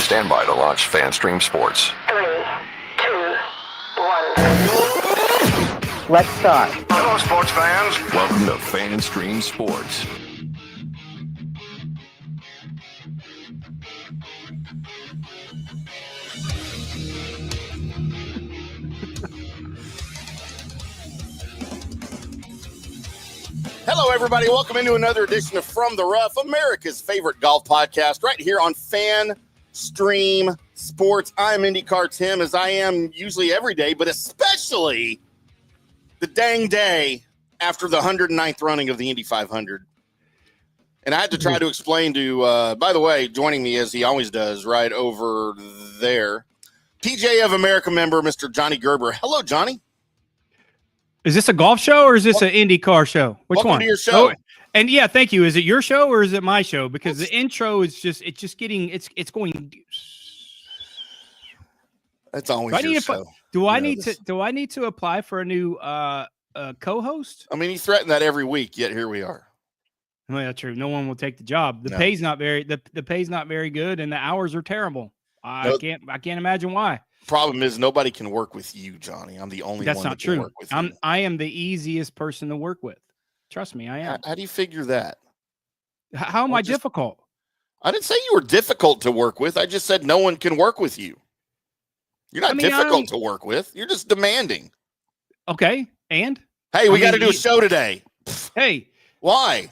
Stand by to launch FanStream Sports. 3, 2, 1. Let's start. Hello, sports fans. Welcome to FanStream Sports. Hello, everybody. Welcome into another edition of From the Rough, America's favorite golf podcast, right here on FanStream Sports. I'm IndyCarTim, as I am usually every day, but especially the dang day after the 109th running of the Indy 500. And I had to try to explain to, by the way, joining me as he always does, right over there, PGA of America member, Mr. Johnny Gerber. Hello, Johnny. Is this a golf show or is this an IndyCar show? Which Welcome one? to your show. Oh, and yeah, thank you. Is it your show or is it my show? Because the intro is just getting it's going. That's always your show. Do I need to apply for a new co-host? I mean, you threaten that every week, yet here we are. Well, that's true. No one will take the job. The pay's not very good, and the hours are terrible. I can't imagine why. Problem is, nobody can work with you, Johnny. I'm the only That's one not that true. can work with you. I am the easiest person to work with. Trust me, I am. How do you figure that? How am I difficult? I didn't say you were difficult to work with. I just said no one can work with you. You're not difficult to work with. You're just demanding. Okay, and hey, we got to do a show today. Hey, why?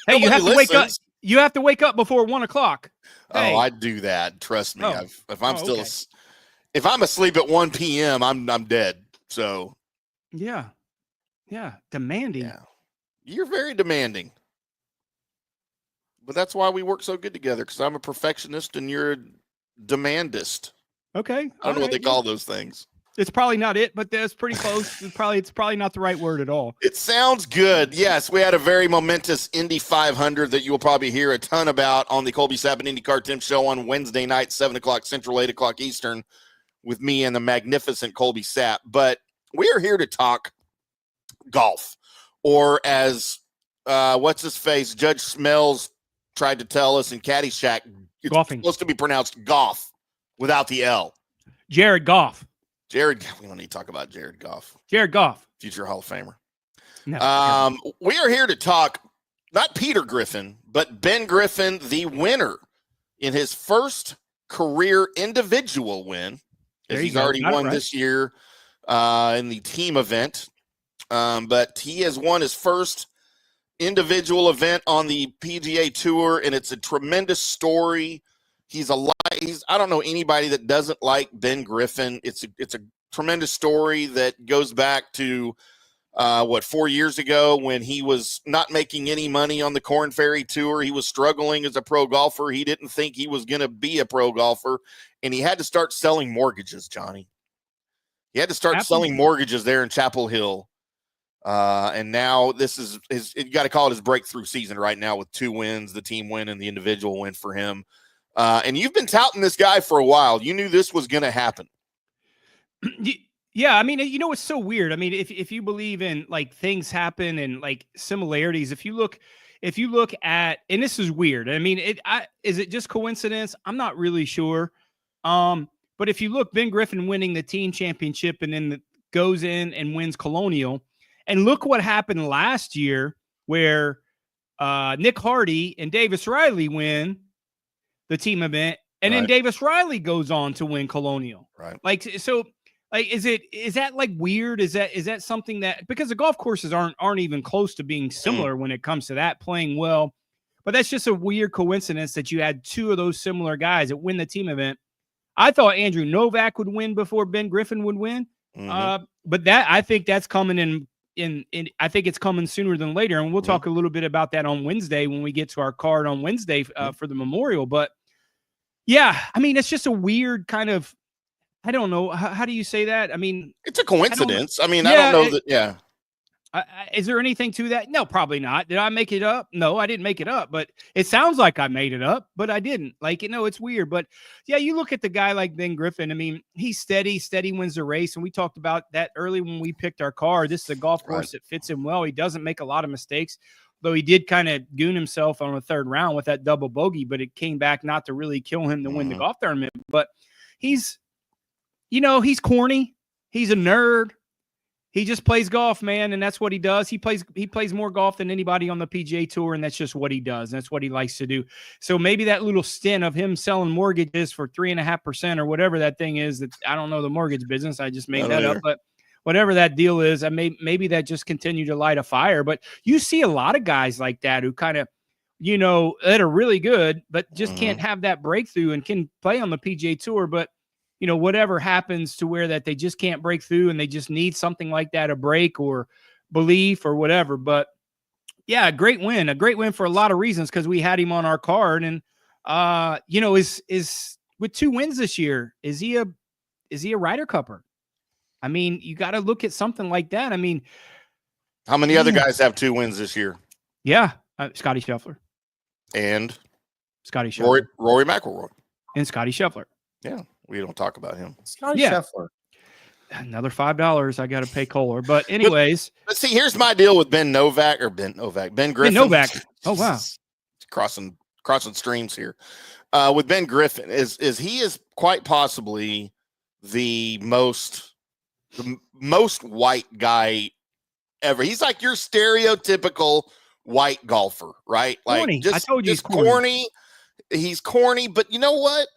Hey, you have to wake up. You have to wake up before 1 o'clock. Hey. Oh, I do that. Trust me. Oh. If I'm asleep at 1 p.m., I'm dead. So, yeah, demanding. Yeah, you're very demanding. But that's why we work so good together, because I'm a perfectionist and you're a demandist. Okay, I don't know what they call those things. It's probably not it, but that's pretty close. It's probably not the right word at all. It sounds good. Yes, we had a very momentous Indy 500 that you will probably hear a ton about on the Colby Sapp and IndyCarTim show on Wednesday night, 7 o'clock Central, 8 o'clock Eastern, with me and the magnificent Colby Sapp. But we are here to talk golf, or as what's his face, Judge Smells tried to tell us in Caddyshack, it's golfing. Supposed to be pronounced golf without the L. Jared Goff. We don't need to talk about Jared Goff. Jared Goff. Future Hall of Famer. No, we are here to talk, not Peter Griffin, but Ben Griffin, the winner in his first career individual win. As he's already won this year in the team event. But he has won his first individual event on the PGA Tour, and it's a tremendous story. I don't know anybody that doesn't like Ben Griffin. It's a tremendous story that goes back to 4 years ago when he was not making any money on the Korn Ferry Tour. He was struggling as a pro golfer. He didn't think he was going to be a pro golfer, and he had to start selling mortgages, Johnny. He had to start selling mortgages there in Chapel Hill. And now this is you got to call it his breakthrough season right now with 2 wins, the team win and the individual win for him. And you've been touting this guy for a while. You knew this was going to happen. Yeah, I mean, you know, it's so weird. I mean, if you believe in like things happen and like similarities, if you look at, and this is weird. I mean, is it just coincidence? I'm not really sure. But if you look, Ben Griffin winning the team championship and then goes in and wins Colonial, and look what happened last year where Nick Hardy and Davis Riley win the team event, and then Davis Riley goes on to win Colonial. Right. Like, so like, is that like weird? Is that something that, because the golf courses aren't even close to being similar when it comes to that playing well, but that's just a weird coincidence that you had 2 of those similar guys that win the team event. I thought Andrew Novak would win before Ben Griffin would win. But I think that's coming in I think it's coming sooner than later. And we'll talk a little bit about that on Wednesday when we get to our card on Wednesday for the memorial. But yeah, I mean, it's just a weird kind of, I don't know. How do you say that? I mean, it's a coincidence. I don't know that. Yeah. Is there anything to that? No, probably not. Did I make it up? No, I didn't make it up, but it sounds like I made it up, but I didn't. Like, you know, it's weird. But yeah, you look at the guy like Ben Griffin. I mean, he's steady wins the race. And we talked about that early when we picked our car. This is a golf course that fits him well. He doesn't make a lot of mistakes. though he did kind of goon himself on the third round with that double bogey, but it came back not to really kill him to win the golf tournament. But he's corny. He's a nerd. He just plays golf, man, and that's what he does. He plays more golf than anybody on the PGA Tour, and that's just what he does. That's what he likes to do. So maybe that little stint of him selling mortgages for 3.5% or whatever that thing is, that I don't know the mortgage business. I just made that up, but whatever that deal is, maybe that just continued to light a fire. But you see a lot of guys like that who kind of, that are really good, but just can't have that breakthrough and can play on the PGA Tour, but whatever happens to where that they just can't break through and they just need something like that, a break or belief or whatever. But yeah, a great win for a lot of reasons, because we had him on our card. And, is with 2 wins this year, is he a Ryder Cupper? I mean, you got to look at something like that. I mean, how many other guys have 2 wins this year? Yeah. Scotty Scheffler. And Scotty Scheffler. Rory McIlroy. And Scotty Scheffler. Yeah. We don't talk about him. Scotty Scheffler. Another $5 I got to pay Kohler. But anyways. But see, here's my deal with Ben Griffin. Ben Novak. Oh, wow. Crossing streams here. With Ben Griffin is he is quite possibly the most white guy ever. He's like your stereotypical white golfer, right? Like corny. I told you he's corny. He's corny, but you know what?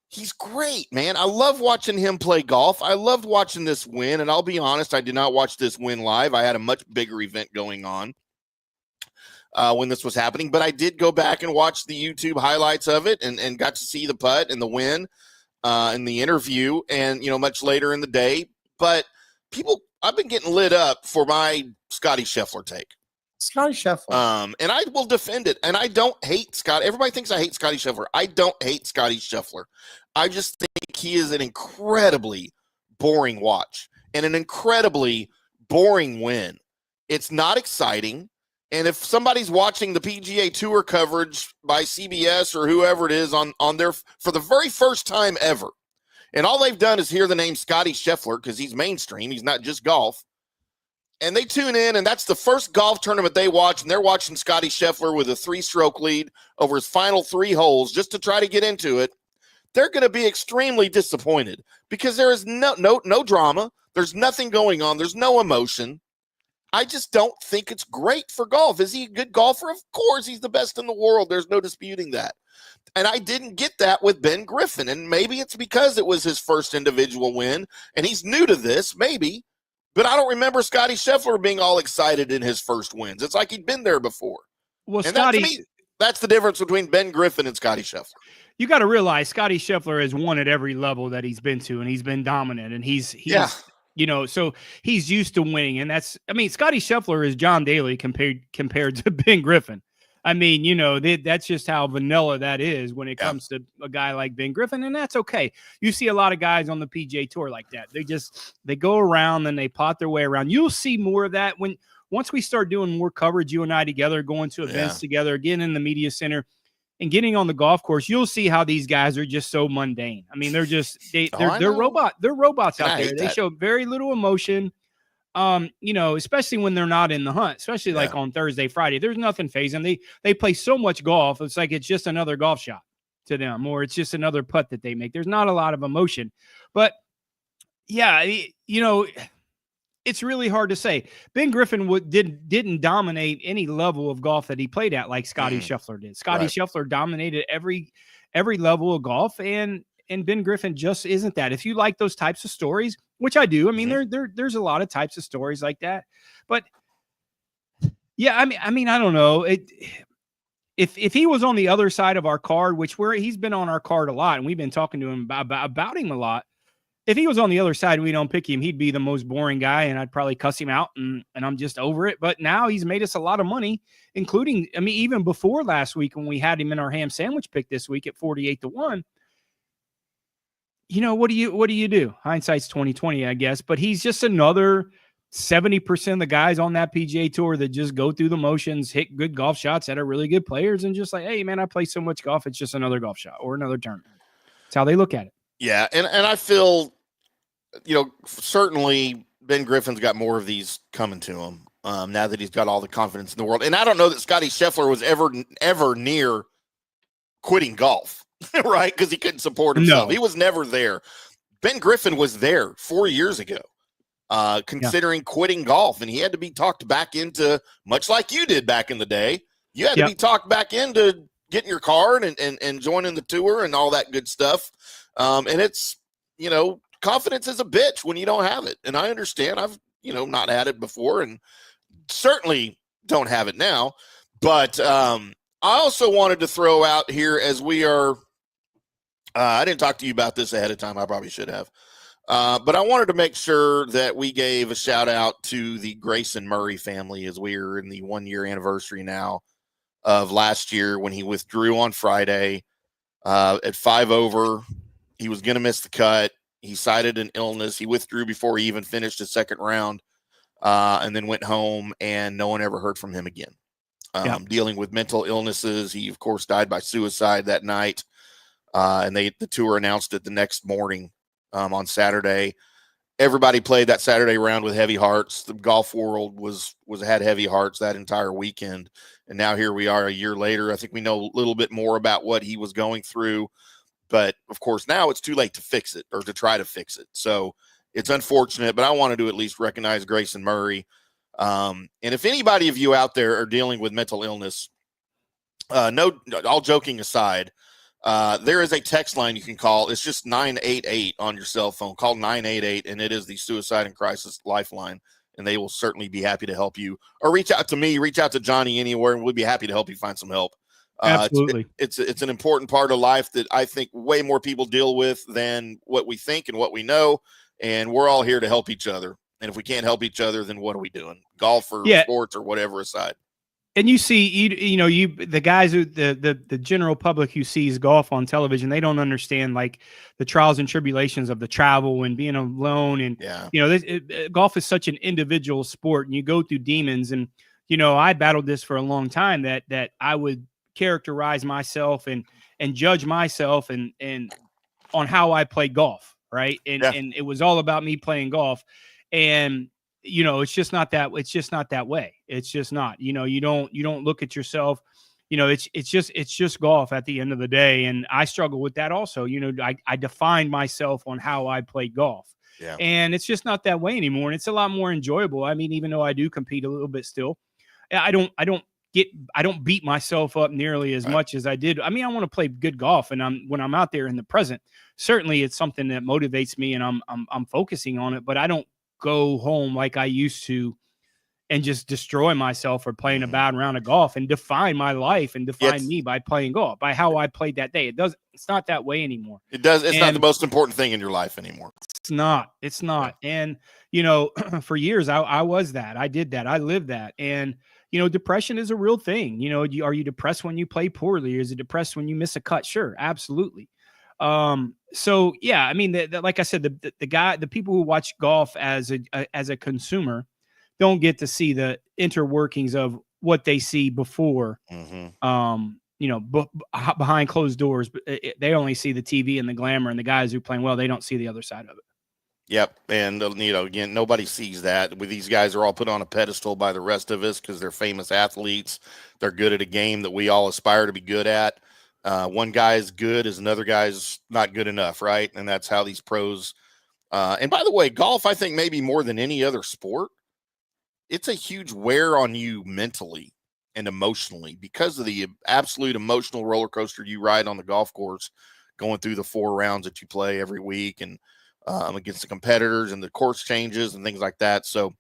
He's great, man. I love watching him play golf. I loved watching this win, and I'll be honest, I did not watch this win live. I had a much bigger event going on when this was happening, but I did go back and watch the YouTube highlights of it and got to see the putt and the win and the interview, and much later in the day. But I've been getting lit up for my Scotty Scheffler take. Scotty Scheffler. And I will defend it. And I don't hate Scott. Everybody thinks I hate Scotty Scheffler. I don't hate Scotty Scheffler. I just think he is an incredibly boring watch and an incredibly boring win. It's not exciting. And if somebody's watching the PGA Tour coverage by CBS or whoever it is on their for the very first time ever, and all they've done is hear the name Scotty Scheffler because he's mainstream, he's not just golf, and they tune in, and that's the first golf tournament they watch, and they're watching Scotty Scheffler with a 3-stroke lead over his final 3 holes just to try to get into it, they're going to be extremely disappointed because there is no drama. There's nothing going on. There's no emotion. I just don't think it's great for golf. Is he a good golfer? Of course, he's the best in the world. There's no disputing that. And I didn't get that with Ben Griffin, and maybe it's because it was his first individual win, and he's new to this, maybe. But I don't remember Scotty Scheffler being all excited in his first wins. It's like he'd been there before. Well, and Scotty, that's the difference between Ben Griffin and Scotty Scheffler. You got to realize Scotty Scheffler has won at every level that he's been to, and he's been dominant, and he's so he's used to winning. And Scotty Scheffler is John Daly compared to Ben Griffin. I mean, that's just how vanilla that is when it comes to a guy like Ben Griffin, and that's okay. You see a lot of guys on the PGA Tour like that. They go around and they pot their way around. You'll see more of that once we start doing more coverage, you and I together, going to events together, getting in the media center and getting on the golf course. You'll see how these guys are just so mundane. I mean, they're robots out there. They show very little emotion. Especially when they're not in the hunt, especially like on Thursday, Friday, there's nothing phasing. They play so much golf. It's like, it's just another golf shot to them, or it's just another putt that they make. There's not a lot of emotion, but it's really hard to say. Ben Griffin didn't dominate any level of golf that he played at like Scotty Scheffler did. Scotty Scheffler dominated every level of golf, and Ben Griffin just isn't that. If you like those types of stories, which I do, I mean, there's a lot of types of stories like that. But yeah, I mean, I don't know. If he was on the other side of our card, he's been on our card a lot, and we've been talking to him about him a lot. If he was on the other side and we don't pick him, he'd be the most boring guy, and I'd probably cuss him out, and I'm just over it. But now he's made us a lot of money, including, even before last week when we had him in our ham sandwich pick this week at 48-1. What do you do? Hindsight's 20/20, I guess. But he's just another 70% of the guys on that PGA Tour that just go through the motions, hit good golf shots that are really good players, and just like, hey, man, I play so much golf, it's just another golf shot or another tournament. That's how they look at it. Yeah, and I feel, certainly Ben Griffin's got more of these coming to him. now that he's got all the confidence in the world. And I don't know that Scotty Scheffler was ever near quitting golf, right? Because he couldn't support himself. No. He was never there. Ben Griffin was there 4 years ago, considering quitting golf, and he had to be talked back into, much like you did back in the day. You had to be talked back into getting your card and joining the tour and all that good stuff. And it's, confidence is a bitch when you don't have it. And I understand. I've, not had it before and certainly don't have it now. But I also wanted to throw out here, as we are, I didn't talk to you about this ahead of time. I probably should have. But I wanted to make sure that we gave a shout out to the Grayson Murray family, as we are in the 1 year anniversary now of last year when he withdrew on Friday at 5 over. He was going to miss the cut. He cited an illness. He withdrew before he even finished his second round, and then went home, and no one ever heard from him again. Dealing with mental illnesses. He, of course, died by suicide that night. And the tour announced it the next morning on Saturday. Everybody played that Saturday round with heavy hearts. The golf world had heavy hearts that entire weekend. And now here we are a year later. I think we know a little bit more about what he was going through. But, of course, now it's too late to fix it or to try to fix it. So it's unfortunate, but I wanted to at least recognize Grayson Murray. And if anybody of you out there are dealing with mental illness, all joking aside, there is a text line you can call. It's just 988 on your cell phone. Call 988, and it is the Suicide and Crisis Lifeline, and they will certainly be happy to help you. Or reach out to me, reach out to Johnny anywhere, and we'll be happy to help you find some help. Absolutely. It's an important part of life that I think way more people deal with than what we think and what we know, and we're all here to help each other. And if we can't help each other, then what are we doing? Golf or sports or whatever aside. And you see, the guys who the general public who sees golf on television, they don't understand like the trials and tribulations of the travel and being alone. And, golf is such an individual sport, and you go through demons. And, I battled this for a long time that I would characterize myself and judge myself and on how I play golf. Right. And it was all about me playing golf. And, it's just not that way. It's just not, you don't look at yourself, it's just golf at the end of the day. And I struggle with that also. I defined myself on how I play golf, and it's just not that way anymore. And it's a lot more enjoyable. I mean, even though I do compete a little bit still, I don't beat myself up nearly as much as I did. I mean, I want to play good golf, and when I'm out there in the present, certainly it's something that motivates me, and I'm focusing on it, but I don't go home like I used to and just destroy myself for playing a bad round of golf and define my life and define me by playing golf, by how I played that day. It's not that way anymore. It's not the most important thing in your life anymore. It's not. And, for years I was that. I did that. I lived that. And, depression is a real thing. Are you depressed when you play poorly? Is it depressed when you miss a cut? Sure. Absolutely. So yeah, I mean, like I said, the people who watch golf as a consumer don't get to see the interworkings of what they see before, behind closed doors, but they only see the TV and the glamour, and the guys who are playing well, they don't see the other side of it. Yep. And, again, nobody sees that. These guys are all put on a pedestal by the rest of us because they're famous athletes. They're good at a game that we all aspire to be good at. One guy is good as another guy's not good enough, right? And that's how these pros and by the way, golf, I think maybe more than any other sport, it's a huge wear on you mentally and emotionally because of the absolute emotional roller coaster you ride on the golf course, going through the 4 rounds that you play every week and against the competitors and the course changes and things like that. So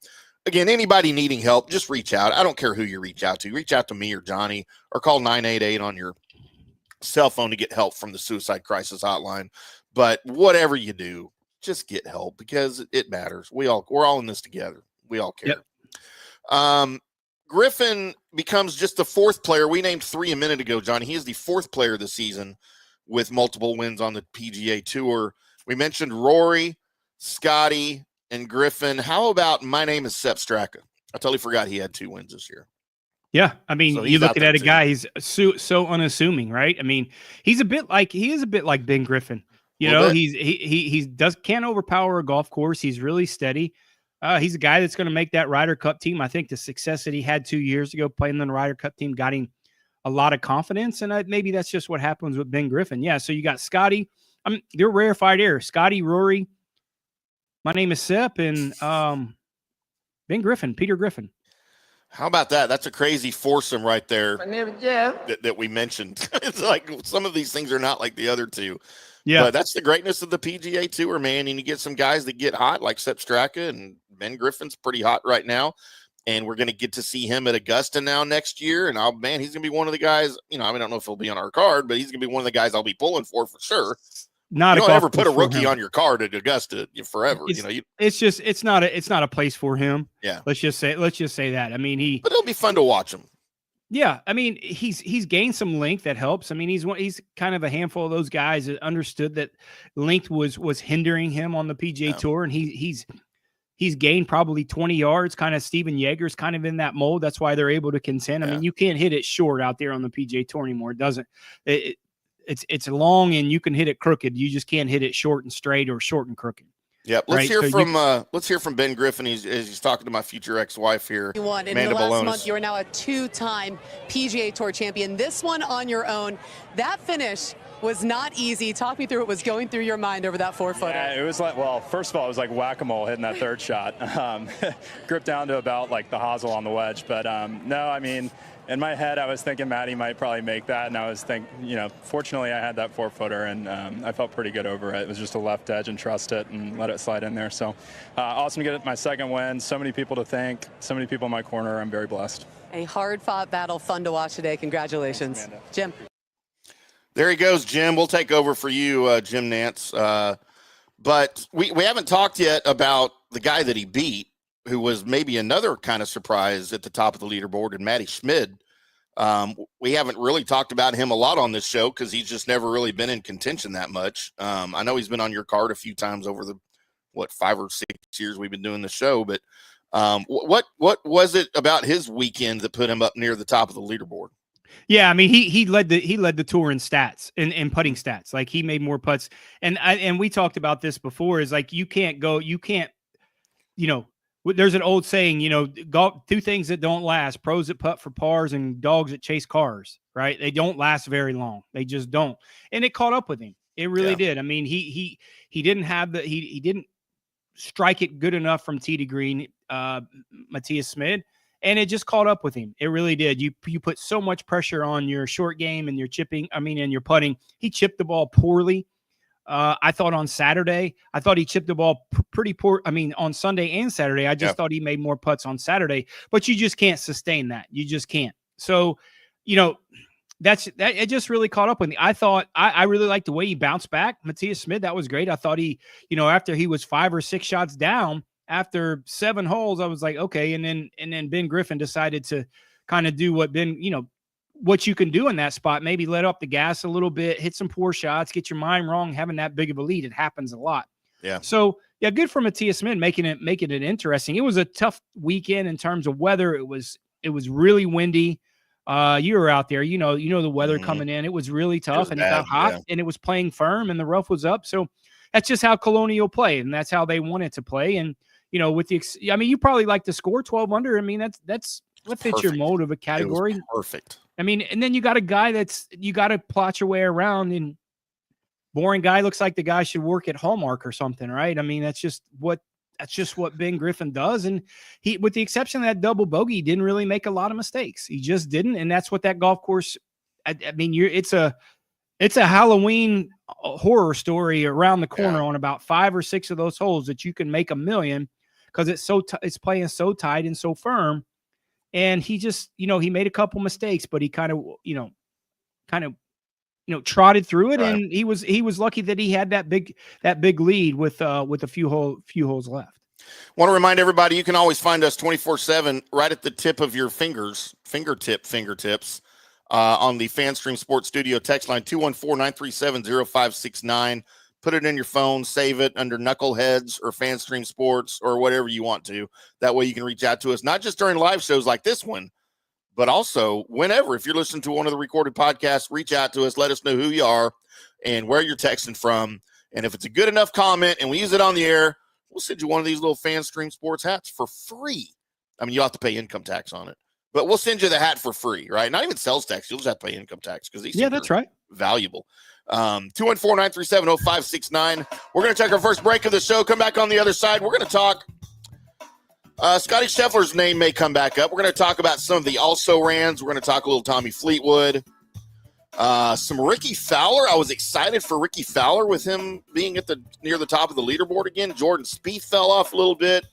again, anybody needing help, just reach out. I don't care who you reach out to. Reach out to me or Johnny, or call 988 on your cell phone to get help from the Suicide Crisis Hotline. But whatever you do, just get help because it matters. We're all in this together. We all care. Yep. Griffin becomes just the 4th player. We named 3 a minute ago, Johnny. He is the 4th player this season with multiple wins on the PGA Tour. We mentioned Rory, Scotty, and Griffin. How about my name is Sepp Straka? I totally forgot he had 2 wins this year. Yeah, I mean, so you look at a guy, he's so unassuming, right? I mean, he is a bit like Ben Griffin. He can't overpower a golf course. He's really steady. He's a guy that's going to make that Ryder Cup team. I think the success that he had 2 years ago playing in the Ryder Cup team got him a lot of confidence, and maybe that's just what happens with Ben Griffin. Yeah, so you got Scotty. They're rarefied air. Scotty, Rory. My name is Sepp, and Ben Griffin, Peter Griffin. How about that? That's a crazy foursome right there. My name is Jeff. That we mentioned. It's like some of these things are not like the other two. Yeah, but that's the greatness of the PGA Tour, man. And you get some guys that get hot, like Sepp Straka, and Ben Griffin's pretty hot right now. And we're going to get to see him at Augusta now next year. And he's going to be one of the guys. I don't know if he'll be on our card, but he's going to be one of the guys I'll be pulling for sure. You don't ever put a rookie on your card at Augusta forever. It's not a place for him. Yeah. Let's just say that. But it'll be fun to watch him. Yeah, he's gained some length that helps. He's kind of a handful of those guys that understood that length was hindering him on the PGA Tour, and he's gained probably 20 yards. Kind of Steven Yeager's kind of in that mold. That's why they're able to contend. You can't hit it short out there on the PGA Tour anymore. It doesn't. It's long and you can hit it crooked. You just can't hit it short and straight or short and crooked. Yep. Let's hear from Ben Griffin. He's talking to my future ex-wife here. You won. And in the last month, you are now a 2-time PGA Tour champion. This one on your own. That finish was not easy. Talk me through what was going through your mind over that 4-footer. Yeah, it was first of all, it was like whack-a-mole hitting that third shot. Gripped down to about like the hosel on the wedge. But in my head, I was thinking Matty might probably make that, and I was thinking, fortunately I had that 4-footer, and I felt pretty good over it. It was just a left edge and trust it and let it slide in there. So awesome to get my second win. So many people to thank, so many people in my corner. I'm very blessed. A hard-fought battle, fun to watch today. Congratulations. Thanks, Jim. There he goes, Jim. We'll take over for you, Jim Nance. But we haven't talked yet about the guy that he beat, who was maybe another kind of surprise at the top of the leaderboard, and Matty Schmid. We haven't really talked about him a lot on this show because he's just never really been in contention that much. I know he's been on your card a few times over the 5 or 6 years we've been doing the show, but what was it about his weekend that put him up near the top of the leaderboard? Yeah, he led the tour in stats, in putting stats. Like, he made more putts, and we talked about this before. Is like, there's an old saying, golf, 2 things that don't last: pros that putt for pars and dogs that chase cars. Right? They don't last very long. They just don't. And it caught up with him. It really did. He didn't have he didn't strike it good enough from tee to green, Matthias Schmid. And it just caught up with him. It really did. You put so much pressure on your short game and your chipping. And your putting. He chipped the ball poorly. I thought on Saturday, he chipped the ball pretty poor. On Sunday and Saturday, I just thought he made more putts on Saturday. But you just can't sustain that. You just can't. So, that it just really caught up with me. I thought I really liked the way he bounced back. Matthias Schmid, that was great. I thought he, after he was 5 or 6 shots down, after 7 holes, I was like, okay. And then Ben Griffin decided to kind of do what what you can do in that spot. Maybe let up the gas a little bit, hit some poor shots, get your mind wrong, having that big of a lead. It happens a lot. Yeah. So yeah, good for Matthias Schmid making it interesting. It was a tough weekend in terms of weather. It was really windy. You were out there, the weather coming in. It was really tough, and it got hot, and it was playing firm, and the rough was up. So that's just how Colonial played, and that's how they wanted to play. And with you probably like to score 12 under. That's what fits your mold of a category. It was perfect. And then you got a guy you got to plot your way around, and boring guy looks like the guy should work at Hallmark or something, right? That's just what Ben Griffin does. And he, with the exception of that double bogey, he didn't really make a lot of mistakes. He just didn't. And that's what that golf course, it's a Halloween horror story around the corner on about 5 or 6 of those holes that you can make $1 million, because it's playing so tight and so firm. And he just, he made a couple mistakes, but he kind of trotted through it, and he was lucky that he had that big lead with a few holes left. Want to remind everybody, you can always find us 24/7 right at the tip of your fingertips on the FanStream Sports Studio text line 214-937-0569. Put it in your phone, save it under Knuckleheads or FanStream Sports or whatever you want to. That way you can reach out to us, not just during live shows like this one, but also whenever. If you're listening to one of the recorded podcasts, reach out to us. Let us know who you are and where you're texting from. And if it's a good enough comment and we use it on the air, we'll send you one of these little FanStream Sports hats for free. I mean, you'll have to pay income tax on it, but we'll send you the hat for free, right? Not even sales tax. You'll just have to pay income tax because these that's right. Valuable. 214-937-0569. We're going to take our first break of the show. Come back on the other side. We're going to talk. Scotty Scheffler's name may come back up. We're going to talk about some of the also-rans. We're going to talk a little Tommy Fleetwood. Some Ricky Fowler. I was excited for Ricky Fowler with him being near the top of the leaderboard again. Jordan Spieth fell off a little bit.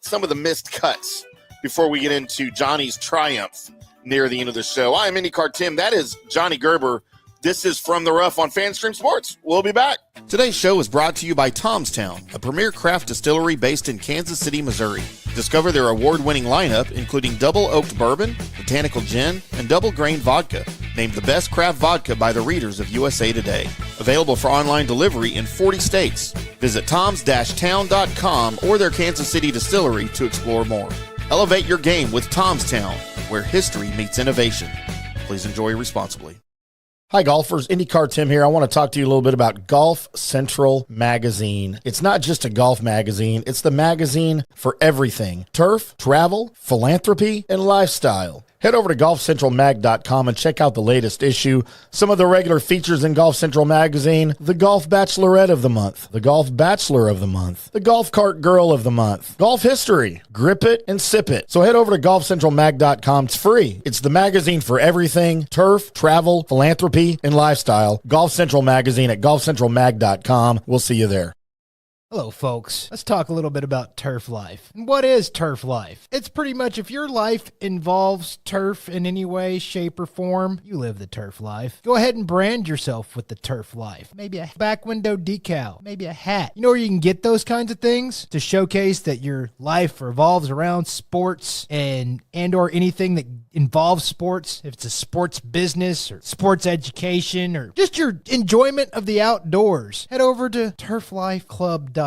Some of the missed cuts before we get into Johnny's triumph near the end of the show. I am IndyCarTim. That is Johnny Gerber. This is From the Rough on FanStream Sports. We'll be back. Today's show is brought to you by Tom's Town, a premier craft distillery based in Kansas City, Missouri. Discover their award-winning lineup, including double oaked bourbon, botanical gin, and double grain vodka. Named the best craft vodka by the readers of USA Today. Available for online delivery in 40 states. Visit toms-town.com or their Kansas City distillery to explore more. Elevate your game with Tom's Town, where history meets innovation. Please enjoy responsibly. Hi, golfers. IndyCarTim here. I want to talk to you a little bit about Golf Central Magazine. It's not just a golf magazine. It's the magazine for everything. Turf, travel, philanthropy, and lifestyle. Head over to golfcentralmag.com and check out the latest issue. Some of the regular features in Golf Central Magazine: the Golf Bachelorette of the Month, the Golf Bachelor of the Month, the Golf Cart Girl of the Month, Golf History, Grip It and Sip It. So head over to golfcentralmag.com. It's free. It's the magazine for everything: turf, travel, philanthropy, and lifestyle. Golf Central Magazine at golfcentralmag.com. We'll see you there. Hello, folks. Let's talk a little bit about turf life. And what is turf life? It's pretty much if your life involves turf in any way, shape, or form, you live the turf life. Go ahead and brand yourself with the turf life. Maybe a back window decal, maybe a hat. You know where you can get those kinds of things to showcase that your life revolves around sports and or anything that involves sports. If it's a sports business or sports education or just your enjoyment of the outdoors, head over to turflifeclub.com.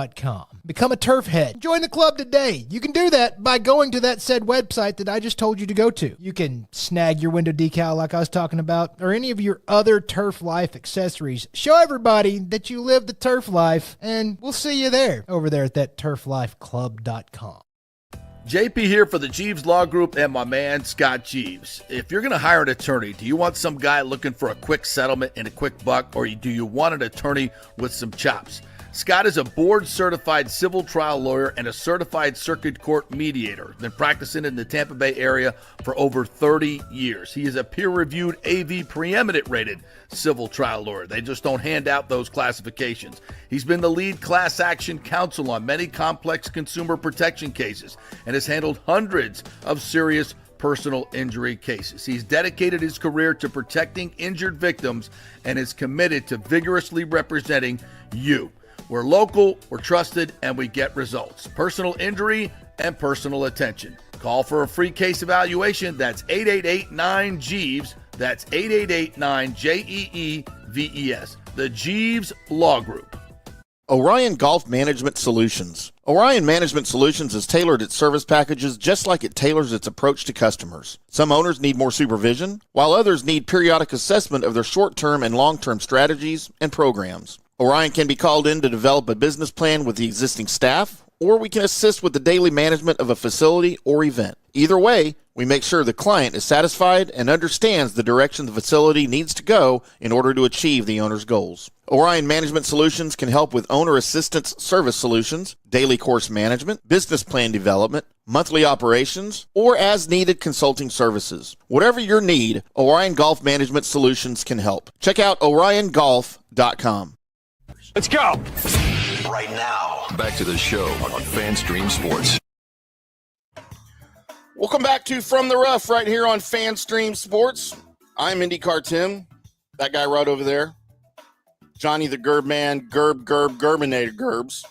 Become a turf head. Join the club today. You can do that by going to that said website that I just told you to go to. You can snag your window decal like I was talking about, or any of your other turf life accessories. Show everybody that you live the turf life, and we'll see you there over there at that turflifeclub.com. JP here for the Jeeves Law Group and my man Scott Jeeves. If you're going to hire an attorney, do you want some guy looking for a quick settlement and a quick buck, or do you want an attorney with some chops? Scott is a board-certified civil trial lawyer and a certified circuit court mediator. Been practicing in the Tampa Bay area for over 30 years. He is a peer-reviewed AV preeminent-rated civil trial lawyer. They just don't hand out those classifications. He's been the lead class action counsel on many complex consumer protection cases and has handled hundreds of serious personal injury cases. He's dedicated his career to protecting injured victims and is committed to vigorously representing you. We're local, we're trusted, and we get results. Personal injury and personal attention. Call for a free case evaluation. That's 888-9-JEEVES. That's 888-9-JEEVES. The Jeeves Law Group. Orion Golf Management Solutions. Orion Management Solutions has tailored its service packages just like it tailors its approach to customers. Some owners need more supervision, while others need periodic assessment of their short-term and long-term strategies and programs. Orion can be called in to develop a business plan with the existing staff, or we can assist with the daily management of a facility or event. Either way, we make sure the client is satisfied and understands the direction the facility needs to go in order to achieve the owner's goals. Orion Management Solutions can help with owner assistance service solutions, daily course management, business plan development, monthly operations, or as-needed consulting services. Whatever your need, Orion Golf Management Solutions can help. Check out oriongolf.com. Let's go. Right now. Back to the show on FanStream Sports. Welcome back to From the Rough right here on FanStream Sports. I'm IndyCarTim. That guy right over there. Johnny the Gerb Man, Gerbinator Gerbs.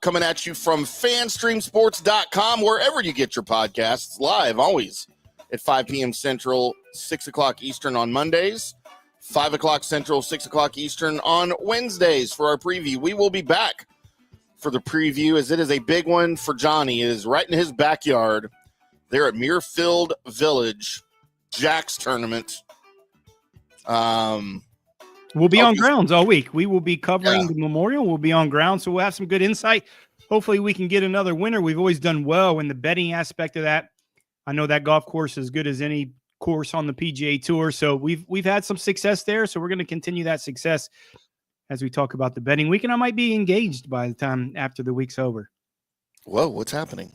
Coming at you from FanStreamSports.com, wherever you get your podcasts. Live, always, at 5 p.m. Central, 6 o'clock Eastern on Mondays. 5 o'clock Central, 6 o'clock Eastern on Wednesdays for our preview. We will be back for the preview as it is a big one for Johnny. It is right in his backyard there at Muirfield Village, Jack's tournament. We'll be on grounds all week. We will be covering the Memorial. We'll be on ground, so we'll have some good insight. Hopefully we can get another winner. We've always done well in the betting aspect of that. I know that golf course is as good as any course on the PGA Tour, so we've had some success there, so we're going to continue that success as we talk about the betting week, and I might be engaged by the time after the week's over. Whoa, what's happening?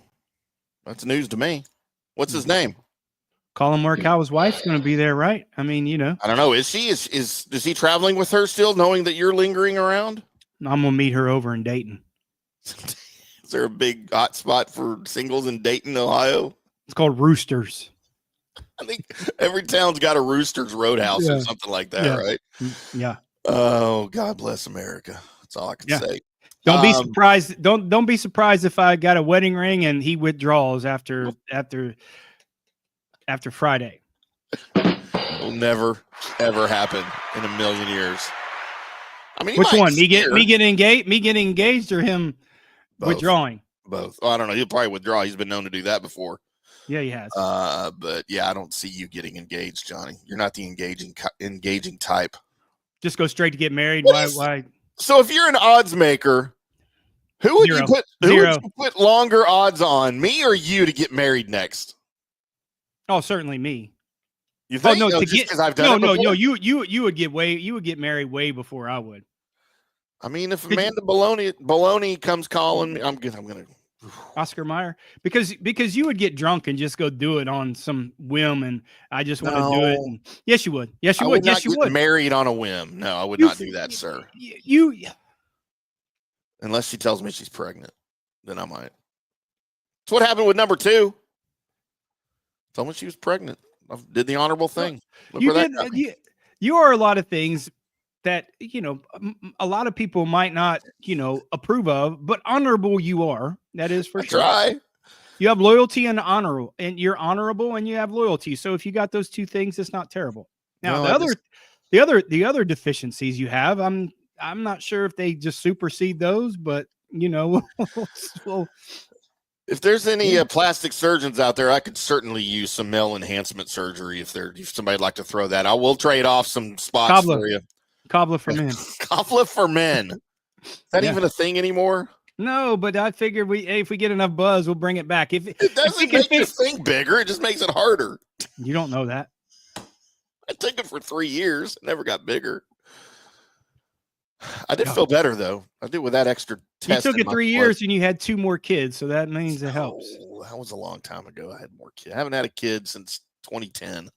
That's news to me. What's his name? Colin Morikawa's wife's going to be there, right? I mean, you know. I don't know. Is he traveling with her still, knowing that you're lingering around? I'm going to meet her over in Dayton. Is there a big hot spot for singles in Dayton, Ohio? It's called Roosters. I think every town's got a Roosters Roadhouse or something like that, right? Yeah. Oh, God bless America. That's all I can say. Don't be surprised. Don't be surprised if I got a wedding ring and he withdraws after Friday. It'll never ever happen in a million years. I mean, which one? Me getting engaged, or him withdrawing? Both. Oh, I don't know. He'll probably withdraw. He's been known to do that before. Yeah, he has. But yeah, I don't see you getting engaged, Johnny. You're not the engaging type. Just go straight to get married. Why? So if you're an odds maker, who would you put longer odds on, me or you, to get married next? Oh, certainly me. You think? No, just because I've done it before? No. You would get married way before I would. I mean, if Amanda Baloney comes calling me, I'm gonna Oscar Mayer, because you would get drunk and just go do it on some whim, and I just want to do it. And, yes, you would. Yes, you would. Yes, you would. Married on a whim? No, I would not do that, sir. Unless she tells me she's pregnant, then I might. That's what happened with number 2. Told me she was pregnant. I did the honorable thing. You are a lot of things that, a lot of people might not, approve of, but honorable you are. That is for sure. Try. You have loyalty and honorable, and you're honorable and you have loyalty. So if you got those two things, it's not terrible. Now, the other deficiencies you have, I'm not sure if they just supersede those, but well, if there's any plastic surgeons out there, I could certainly use some male enhancement surgery if somebody'd like to throw that. I will trade off some spots for you. Cobbler for men. Cobbler for men. Is that even a thing anymore? No, but I figured if we get enough buzz, we'll bring it back. It doesn't make the thing bigger. It just makes it harder. You don't know that. I took it for 3 years. It never got bigger. I did feel better, though. I did with that extra test. You took it 3 years and you had 2 more kids, so that means it helps. That was a long time ago. I had more kids. I haven't had a kid since 2010.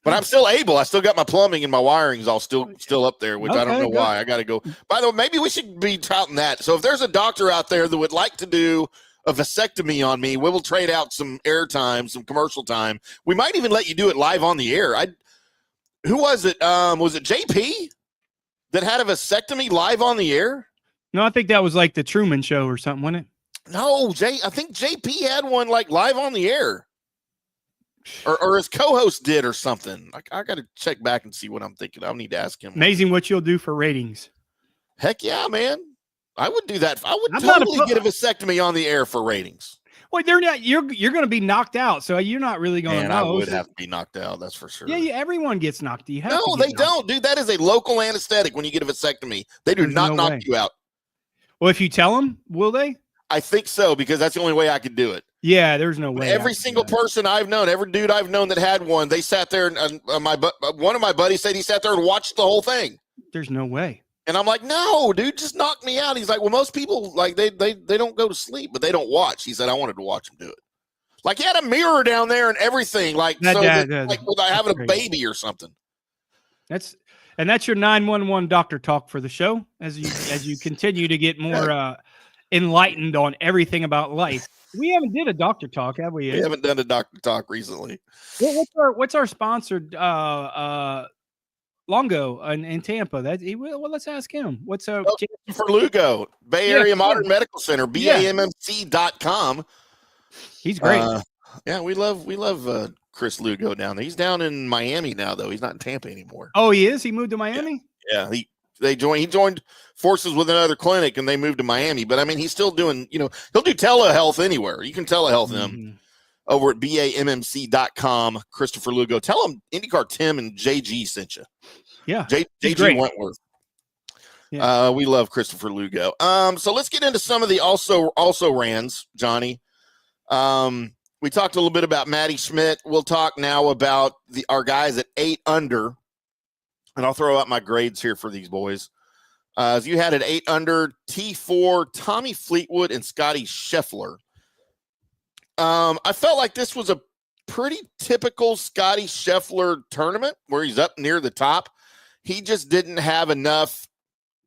But I'm still able. I still got my plumbing and my wiring's all still up there, which I don't know why. I got to go. By the way, maybe we should be touting that. So if there's a doctor out there that would like to do a vasectomy on me, we will trade out some airtime, some commercial time. We might even let you do it live on the air. Who was it? Was it JP that had a vasectomy live on the air? No, I think that was like the Truman Show or something, wasn't it? No, I think JP had one like live on the air. Or his co-host did or something. I got to check back and see what I'm thinking. I'll need to ask him. Amazing what you'll do for ratings. Heck yeah, man. I would do that. I would totally get a vasectomy on the air for ratings. Well, they're not. You're going to be knocked out, so you're not really going to know. I would have to be knocked out. That's for sure. Yeah, everyone gets knocked. No, they don't, dude. That is a local anesthetic when you get a vasectomy. They do not knock you out. Well, if you tell them, will they? I think so, because that's the only way I could do it. Yeah, there's no way. Every single person I've known, every dude I've known that had one, they sat there and one of my buddies said he sat there and watched the whole thing. There's no way. And I'm like, no, dude, just knock me out. He's like, well, most people, like, they don't go to sleep, but they don't watch. He said, I wanted to watch him do it. Like, he had a mirror down there and everything, like without having a baby or something. That's your 911 doctor talk for the show as you continue to get more enlightened on everything about life. We haven't did a doctor talk, have we? We haven't done a doctor talk recently. What's our sponsored Longo in Tampa? Let's ask him. What's for Lugo, Bay Area Modern Medical Center, BAMMC.com. He's great. We love Chris Lugo down there. He's down in Miami now, though. He's not in Tampa anymore. Oh, he is? He moved to Miami? Yeah. He joined forces with another clinic and they moved to Miami. But I mean, he's still doing, he'll do telehealth anywhere. You can telehealth him over at BAMMC.com. Christopher Lugo. Tell him IndyCar Tim and JG sent you. Yeah. JG Wentworth. Yeah. We love Christopher Lugo. So let's get into some of the also rans, Johnny. We talked a little bit about Matty Schmidt. We'll talk now about our guys at 8 under, and I'll throw out my grades here for these boys. As you had at 8 under, T4, Tommy Fleetwood, and Scotty Scheffler. I felt like this was a pretty typical Scotty Scheffler tournament where he's up near the top. He just didn't have enough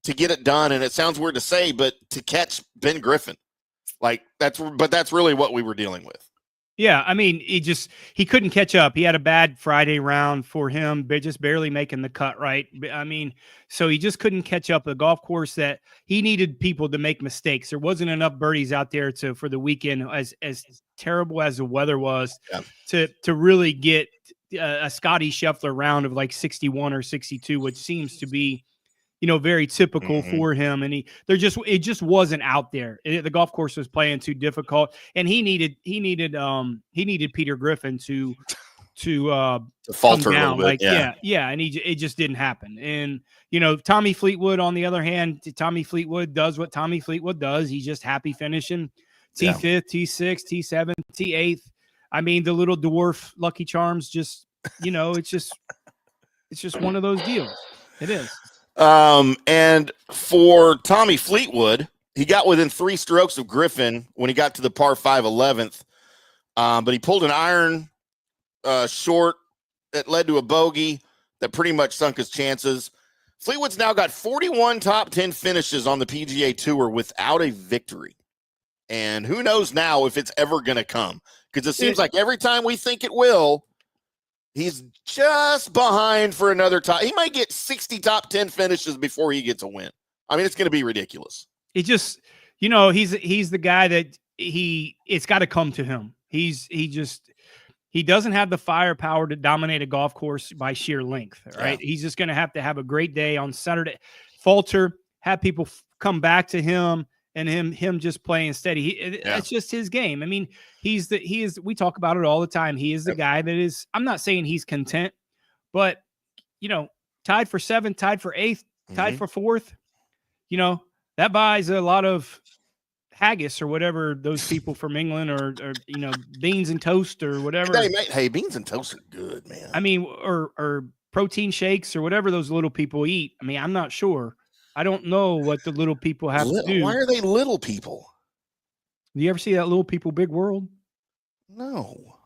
to get it done, and it sounds weird to say, but to catch Ben Griffin. That's really what we were dealing with. Yeah, I mean, he couldn't catch up. He had a bad Friday round for him, just barely making the cut, right? I mean, so he just couldn't catch up. A golf course that he needed people to make mistakes. There wasn't enough birdies out there for the weekend, as terrible as the weather was, to really get a Scotty Scheffler round of like 61 or 62, which seems to be, very typical for him. And it just wasn't out there. The golf course was playing too difficult, and he needed Peter Griffin to falter down. A little bit. And it just didn't happen. And Tommy Fleetwood, on the other hand, Tommy Fleetwood does what Tommy Fleetwood does. He's just happy finishing T5, T6, T7, T8. I mean, the little dwarf Lucky Charms, just it's just one of those deals. It is. And for Tommy Fleetwood, he got within 3 strokes of Griffin when he got to the par 5 11th. But he pulled an iron short that led to a bogey that pretty much sunk his chances. Fleetwood's now got 41 top 10 finishes on the PGA Tour without a victory. And who knows now if it's ever going to come, because it seems like every time we think it will, he's just behind for another top. He might get 60 top 10 finishes before he gets a win. I mean, it's going to be ridiculous. It just, he's the guy that it's got to come to him. He doesn't have the firepower to dominate a golf course by sheer length, right? Yeah. He's just going to have a great day on Saturday, falter, have people come back to him, and him just playing steady. That's just his game. I mean, we talk about it all the time. He is the guy that is, I'm not saying he's content, but, tied for 7th, tied for 8th, tied for 4th, that buys a lot of haggis or whatever those people from England or beans and toast or whatever. Hey, beans and toast are good, man. I mean, or protein shakes or whatever those little people eat. I mean, I'm not sure. I don't know what the little people have to do. Why are they little people? Do you ever see that Little People Big World? No.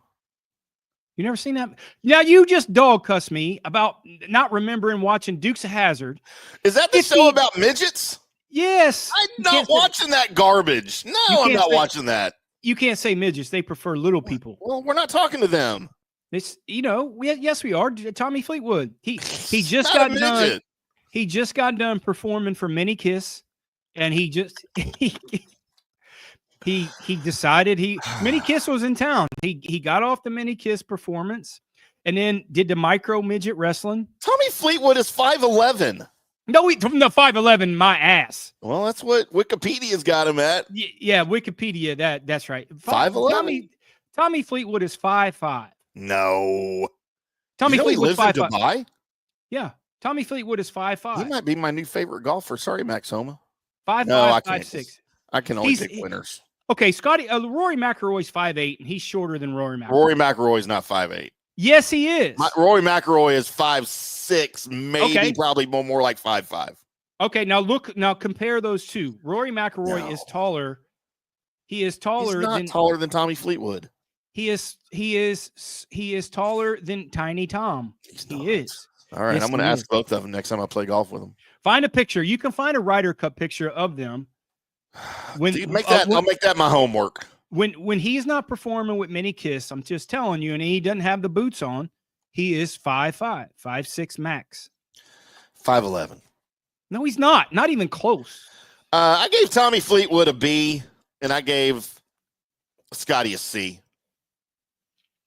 You never seen that? Now you just dog cuss me about not remembering watching Dukes of Hazzard. Is that the show about midgets? Yes. I'm not watching that garbage. No, I'm not watching that. You can't say midgets. They prefer little people. Well, we're not talking to them. Yes, we are. Tommy Fleetwood. He just got done. He just got done performing for Mini Kiss, and he decided Mini Kiss was in town. He got off the Mini Kiss performance, and then did the micro midget wrestling. Tommy Fleetwood is 5'11". No, from the 5'11", my ass. Well, that's what Wikipedia's got him at. Yeah, Wikipedia. That's right. 5'11". Tommy Fleetwood is 5'5". No. Tommy Fleetwood lives in Dubai. Yeah. Tommy Fleetwood is 5'5". He might be my new favorite golfer. Sorry, Max Homa. 5'5", 5'6". I can only pick winners. Okay, Scotty. Rory McIlroy's 5'8", and he's shorter than Rory McIlroy. Rory McIlroy's not 5'8". Yes, he is. Rory McIlroy is 5'6", maybe probably more like 5'5". Okay, now compare those two. Rory McIlroy is taller. He is taller. He's not taller than Tommy Fleetwood. He is taller than Tiny Tom. He is. All right, yes, I'm going to ask both of them next time I play golf with them. Find a picture. You can find a Ryder Cup picture of them. I'll make that my homework. When he's not performing with Mini Kiss, I'm just telling you, and he doesn't have the boots on, he is 5'5", 5'6" max. 5'11". No, he's not. Not even close. I gave Tommy Fleetwood a B, and I gave Scotty a C.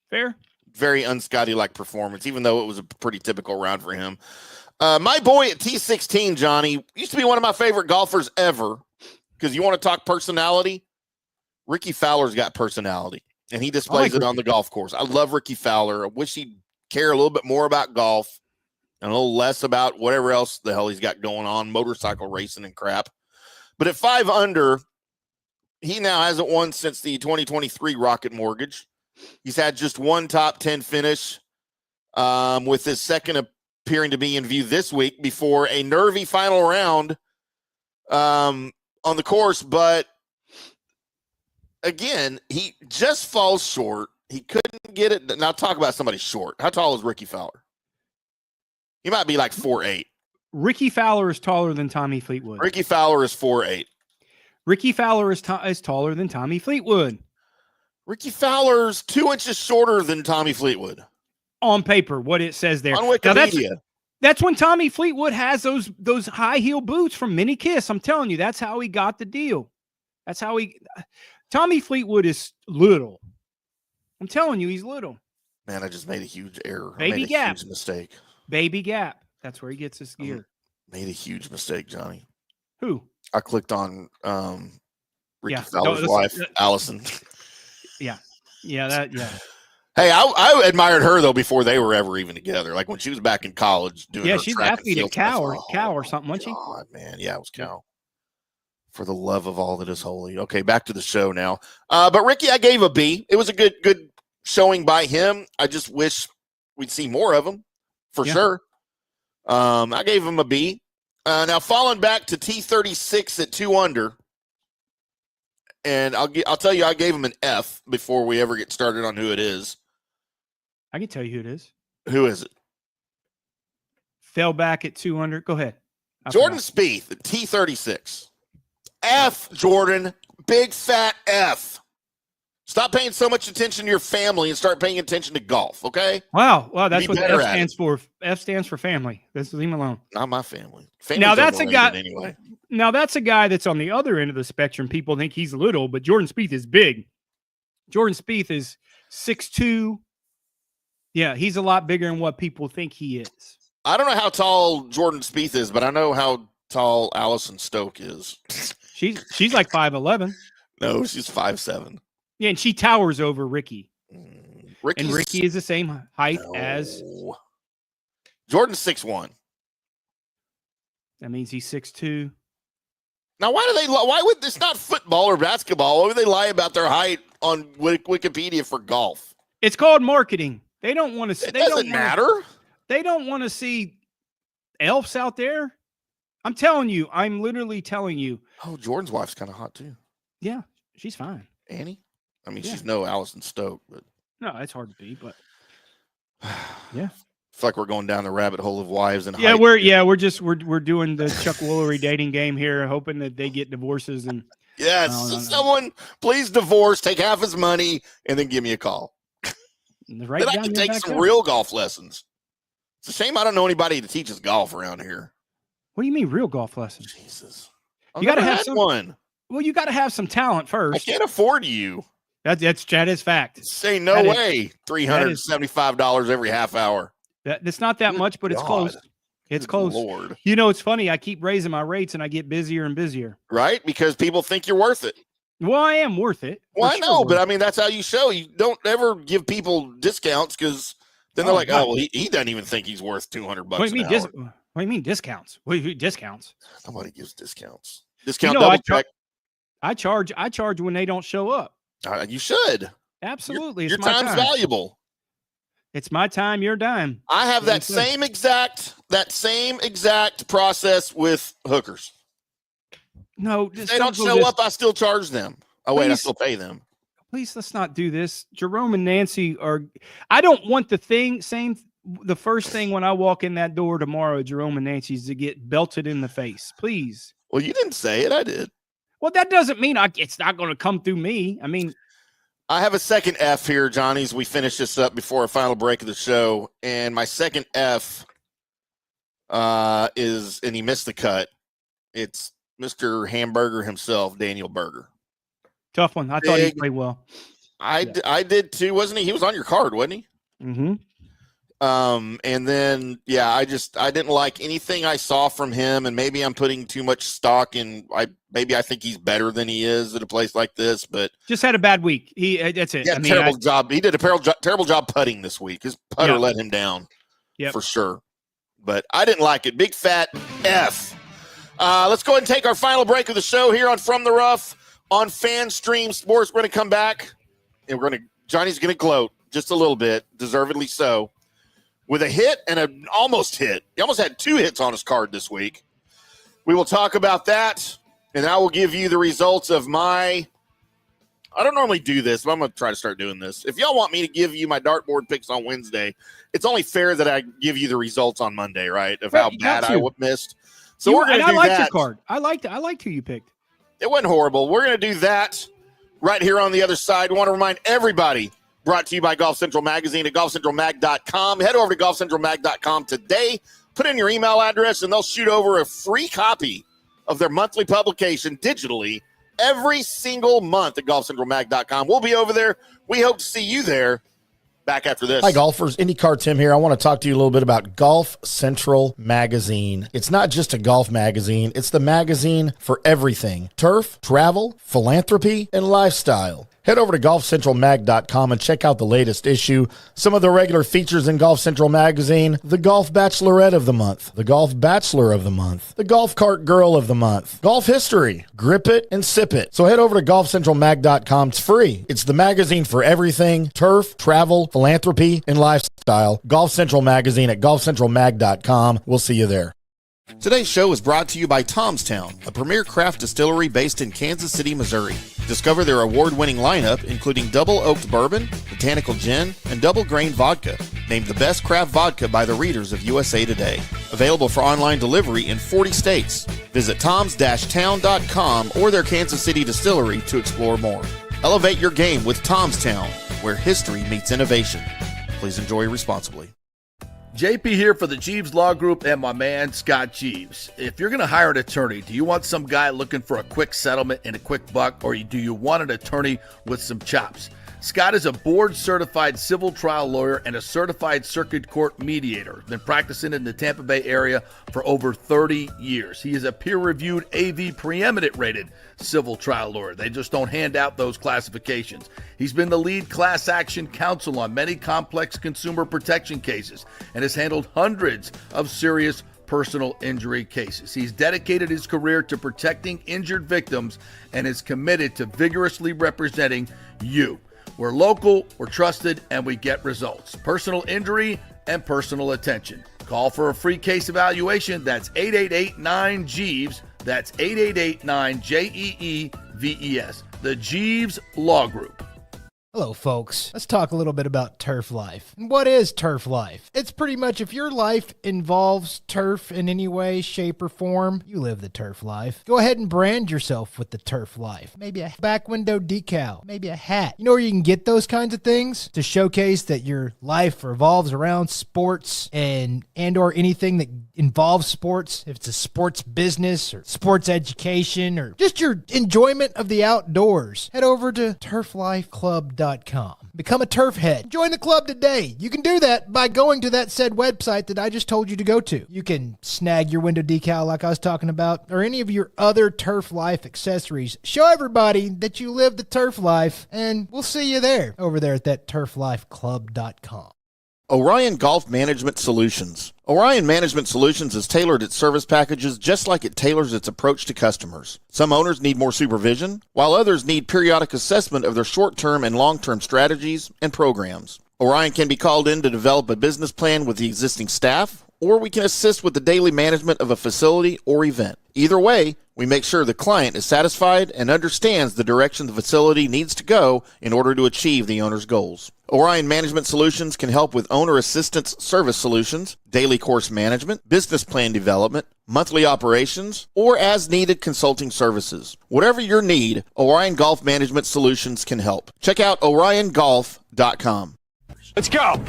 Fair. Very un-Scotty-like performance, even though it was a pretty typical round for him. My boy at T16, Johnny, used to be one of my favorite golfers ever, because you want to talk personality? Ricky Fowler's got personality, and he displays it on the golf course. I love Ricky Fowler. I wish he'd care a little bit more about golf. and a little less about whatever else the hell he's got going on, motorcycle racing and crap. But at 5 under, he now hasn't won since the 2023 Rocket Mortgage. He's had just one top 10 finish, with his second appearing to be in view this week before a nervy final round on the course. But again, he just falls short. He couldn't get it. Now talk about somebody short. How tall is Ricky Fowler? He might be like 4'8". Ricky Fowler is taller than Tommy Fleetwood. Ricky Fowler is 4'8". Ricky Fowler is taller than Tommy Fleetwood. Ricky Fowler's 2 inches shorter than Tommy Fleetwood. On paper, what it says there. On Wikipedia. Now that's when Tommy Fleetwood has those high heel boots from Mini Kiss. I'm telling you, that's how he got the deal. That's how Tommy Fleetwood is little. I'm telling you, he's little. Man, I just made a huge error. Baby I made gap. a huge mistake. Baby gap. That's where he gets his gear. Made a huge mistake, Johnny. Who? I clicked on Ricky Fowler's wife, Allison. Yeah. Hey, I admired her though before they were ever even together. Like when she was back in college doing. Yeah, her she's track athlete and at field Cal or stuff. something, wasn't she? God, man, yeah, it was Cal. For the love of all that is holy. Okay, back to the show now. But Ricky, I gave a B. It was a good showing by him. I just wish we'd see more of him for sure. I gave him a B. Now falling back to T36 at 2 under. And I'll tell you, I gave him an F before we ever get started on who it is. I can tell you who it is. Who is it? Fell back at 2 under. Go ahead. Jordan Spieth at T36. F, Jordan. Big fat F. Stop paying so much attention to your family and start paying attention to golf, okay? Wow, that's what F stands for. F stands for family. Let's leave him alone. Not my family. Now that's a guy. Anyway. Now that's a guy that's on the other end of the spectrum. People think he's little, but Jordan Spieth is big. Jordan Spieth is 6'2". Yeah, he's a lot bigger than what people think he is. I don't know how tall Jordan Spieth is, but I know how tall Allison Stoke is. She's like 5'11". No, she's 5'7". Yeah, and she towers over Ricky. Ricky is the same height as Jordan's 6'1". That means he's 6'2". Now, why would this not football or basketball? Why would they lie about their height on Wikipedia for golf? It's called marketing. They don't want to see. It doesn't matter. They don't want to see elves out there. I'm telling you. I'm literally telling you. Oh, Jordan's wife's kind of hot too. Yeah, she's fine. Annie? I mean, she's no Allison Stoke, but no, it's hard to be, but yeah. It's like we're going down the rabbit hole of wives and yeah, we're doing the Chuck Woolery dating game here, hoping that they get divorces and someone please divorce, take half his money, and then give me a call. Then I can take some real golf lessons. It's a shame I don't know anybody that teaches golf around here. What do you mean real golf lessons? Jesus, you got to have one. Well, you got to have some talent first. I can't afford you. That is fact. Say no way. $375 every half hour. That's not that much, but it's close. It's close. Lord. You know, it's funny. I keep raising my rates and I get busier and busier. Right? Because people think you're worth it. Well, I am worth it. Well, I know, but I mean, that's how you show. You don't ever give people discounts because then they're like, oh, well, he doesn't even think he's worth $200 What do you mean? What do you mean discounts? What do you mean discounts? Nobody gives discounts. Discount double check. I charge when they don't show up. You should. Absolutely. Your time's valuable. It's my time, your dime. I have that same exact process with hookers. No, if they don't show up, I still charge them. Oh, wait, I still pay them. Please, let's not do this. Jerome and Nancy I don't want the first thing when I walk in that door tomorrow, Jerome and Nancy's to get belted in the face. Please. Well, you didn't say it. I did. Well, that doesn't mean it's not going to come through me. I mean, I have a second F here, Johnny, as we finish this up before our final break of the show. And my second F is, and he missed the cut, it's Mr. Hamburger himself, Daniel Berger. Tough one. I thought he played well. I did too, wasn't he? He was on your card, wasn't he? Mm-hmm. And then, I didn't like anything I saw from him, and maybe I'm putting too much stock in. Maybe I think he's better than he is at a place like this, but just had a bad week. That's it. Yeah, terrible job. He did a terrible job putting this week. His putter let him down, for sure. but I didn't like it. Big fat F. Let's go ahead and take our final break of the show here on From the Rough on FanStream Sports. We're going to come back, and Johnny's going to gloat just a little bit, deservedly so, with a hit and an almost hit. He almost had 2 hits on his card this week. We will talk about that, and I will give you the results of my – I don't normally do this, but I'm going to try to start doing this. If y'all want me to give you my dartboard picks on Wednesday, it's only fair that I give you the results on Monday, right, of how bad I missed. So we're going to do that. I liked your card. I liked who you picked. It wasn't horrible. We're going to do that right here on the other side. We want to remind everybody, brought to you by Golf Central Magazine at golfcentralmag.com. Head over to golfcentralmag.com today. Put in your email address, and they'll shoot over a free copy of their monthly publication digitally every single month at golfcentralmag.com. We'll be over there. We hope to see you there. Back after this. Hi, golfers. IndyCarTim here. I want to talk to you a little bit about Golf Central Magazine. It's not just a golf magazine. It's the magazine for everything. Turf, travel, philanthropy, and lifestyle. Head over to golfcentralmag.com and check out the latest issue. Some of the regular features in Golf Central Magazine: the Golf Bachelorette of the Month, the Golf Bachelor of the Month, the Golf Cart Girl of the Month, Golf History, Grip It, and Sip It. So head over to golfcentralmag.com. It's free. It's the magazine for everything: turf, travel, philanthropy, and lifestyle. Golf Central Magazine at golfcentralmag.com. We'll see you there. Today's show is brought to you by Tomstown, a premier craft distillery based in Kansas City, Missouri. Discover their award-winning lineup, including double oaked bourbon, botanical gin, and double grain vodka. Named the best craft vodka by the readers of USA Today. Available for online delivery in 40 states. Visit toms-town.com or their Kansas City distillery to explore more. Elevate your game with Tomstown, where history meets innovation. Please enjoy responsibly. JP here for the Jeeves Law Group and my man, Scott Jeeves. If you're going to hire an attorney, do you want some guy looking for a quick settlement and a quick buck, or do you want an attorney with some chops? Scott is a board-certified civil trial lawyer and a certified circuit court mediator. Been practicing in the Tampa Bay area for over 30 years. He is a peer-reviewed AV preeminent-rated civil trial lawyer. They just don't hand out those classifications. He's been the lead class action counsel on many complex consumer protection cases and has handled hundreds of serious personal injury cases. He's dedicated his career to protecting injured victims and is committed to vigorously representing you. We're local, we're trusted, and we get results. Personal injury and personal attention. Call for a free case evaluation. That's 888-9-JEEVES. That's 888-9-JEEVES. The Jeeves Law Group. Hello, folks. Let's talk a little bit about turf life. And what is turf life? It's pretty much if your life involves turf in any way, shape, or form, you live the turf life. Go ahead and brand yourself with the turf life. Maybe a back window decal, maybe a hat. You know where you can get those kinds of things? To showcase that your life revolves around sports and or anything that involves sports. If it's a sports business or sports education or just your enjoyment of the outdoors, head over to turflifeclub.com. Become a turf head. Join the club today. You can do that by going to that said website that I just told you to go to. You can snag your window decal like I was talking about, or any of your other turf life accessories. Show everybody that you live the turf life, and we'll see you there over there at that turflifeclub.com. Orion Golf Management Solutions. Orion Management Solutions has tailored its service packages just like it tailors its approach to customers. Some owners need more supervision, while others need periodic assessment of their short-term and long-term strategies and programs. Orion can be called in to develop a business plan with the existing staff, or we can assist with the daily management of a facility or event. Either way, we make sure the client is satisfied and understands the direction the facility needs to go in order to achieve the owner's goals. Orion Management Solutions can help with owner assistance service solutions, daily course management, business plan development, monthly operations, or as-needed consulting services. Whatever your need, Orion Golf Management Solutions can help. Check out oriongolf.com. Let's go!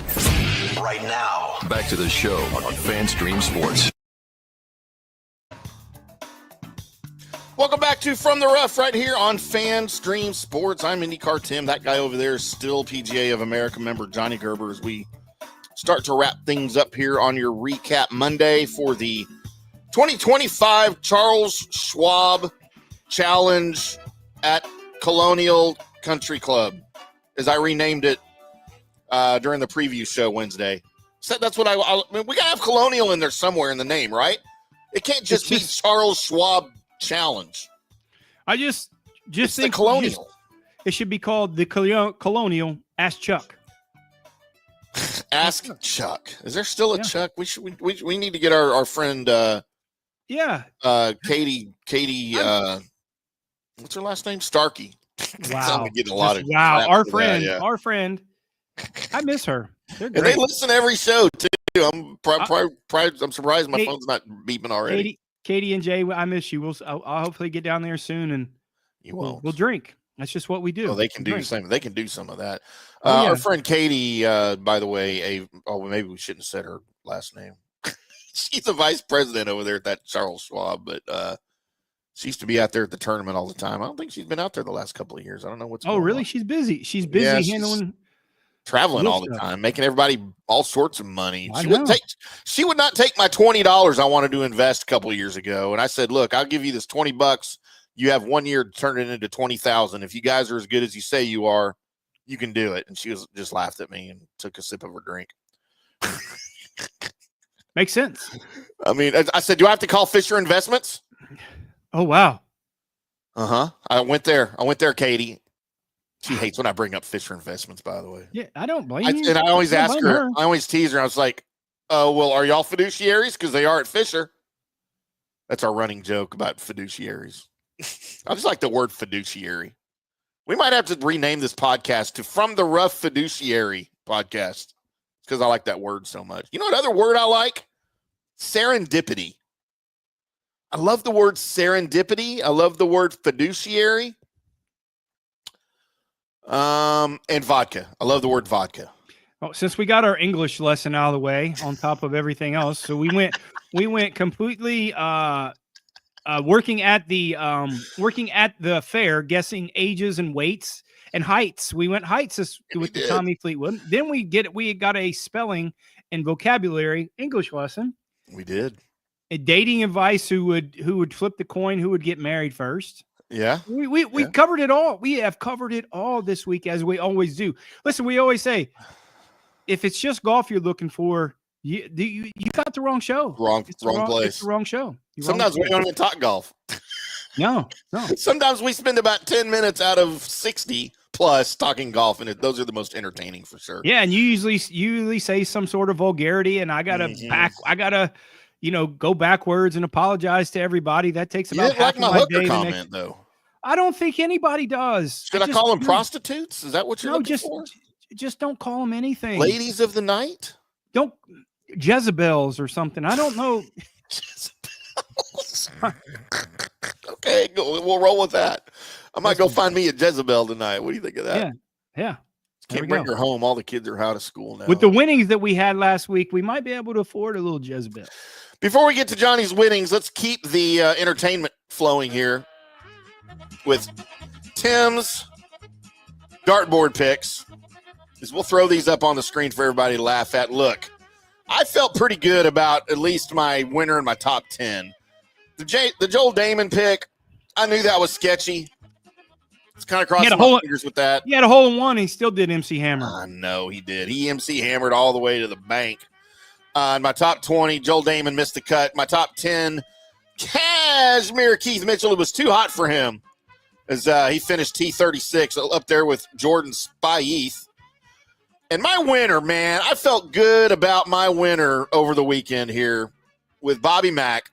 Right now, back to the show on FanStream Sports. Welcome back to From the Rough right here on FanStream Sports. I'm IndyCarTim. That guy over there is still PGA of America member Johnny Gerber, as we start to wrap things up here on your recap Monday for the 2025 Charles Schwab Challenge at Colonial Country Club, as I renamed it during the preview show Wednesday. So that's what I mean, we got to have Colonial in there somewhere in the name, right? It can't just be Charles Schwab Challenge. I just it's think the Colonial. It should be called the Colonial Ask Chuck. Ask Chuck. Is there still a Chuck? We need to get our friend Katie what's her last name? Starkey. Wow. I'm getting a lot of our friend. I miss her. And they listen to every show too. I'm surprised my phone's not beeping already. Katie and Jay, I miss you. I'll hopefully get down there soon and we'll drink. That's just what we do. Oh, they can do some. They can do some of that. Our friend Katie, by the way, maybe we shouldn't have said her last name. She's a vice president over there at that Charles Schwab, but she used to be out there at the tournament all the time. I don't think she's been out there the last couple of years. I don't know what's going on. Oh, really? She's busy. She's busy handling. Traveling all the time, making everybody all sorts of money. She would not take my $20 I wanted to invest a couple of years ago. And I said, look, I'll give you this $20. You have 1 year to turn it into 20,000. If you guys are as good as you say you are, you can do it. And she just laughed at me and took a sip of her drink. Makes sense. I mean, I said, do I have to call Fisher Investments? Oh, wow. I went there, Katie. She hates when I bring up Fisher Investments, by the way. Yeah, I don't blame you. And I always ask her, I always tease her. I was like, well, are y'all fiduciaries? Because they are at Fisher. That's our running joke about fiduciaries. I just like the word fiduciary. We might have to rename this podcast to From the Rough Fiduciary Podcast because I like that word so much. You know what other word I like? Serendipity. I love the word serendipity. I love the word fiduciary. And vodka. I love the word vodka. Well, since we got our English lesson out of the way on top of everything else, so we went completely working at the fair, guessing ages and weights and heights. We went heights with the Tommy Fleetwood. Then we got a spelling and vocabulary English lesson. We did. A dating advice, who would flip the coin, who would get married first. Yeah. We covered it all. We have covered it all this week, as we always do. Listen, we always say, if it's just golf you're looking for, you got the wrong show. Wrong place. It's the wrong show. Sometimes we don't even talk golf. No. Sometimes we spend about 10 minutes out of 60 plus talking golf, and those are the most entertaining for sure. Yeah, and you usually say some sort of vulgarity, and I gotta go backwards and apologize to everybody. That takes about half of my day. Comment, though. I don't think anybody does. Should I call them prostitutes? Is that what you're looking for? Just don't call them anything. Ladies of the night? Don't Jezebels or something. I don't know. Okay, we'll roll with that. I might go find me a Jezebel tonight. What do you think of that? Yeah. Can't bring her home. All the kids are out of school now. With the winnings that we had last week, we might be able to afford a little Jezebel. Before we get to Johnny's winnings, let's keep the entertainment flowing here with Tim's dartboard picks. We'll throw these up on the screen for everybody to laugh at. Look, I felt pretty good about at least my winner in my top 10. The Joel Damon pick, I knew that was sketchy. It's kind of crossing my fingers with that. He had a hole in one. And he still did MC Hammer. I know he did. He MC hammered all the way to the bank. In my top 20, Joel Damon missed the cut. My top 10, Cashmere Keith Mitchell. It was too hot for him as he finished T36 up there with Jordan Spieth. And my winner, man, I felt good about my winner over the weekend here with Bobby Mack,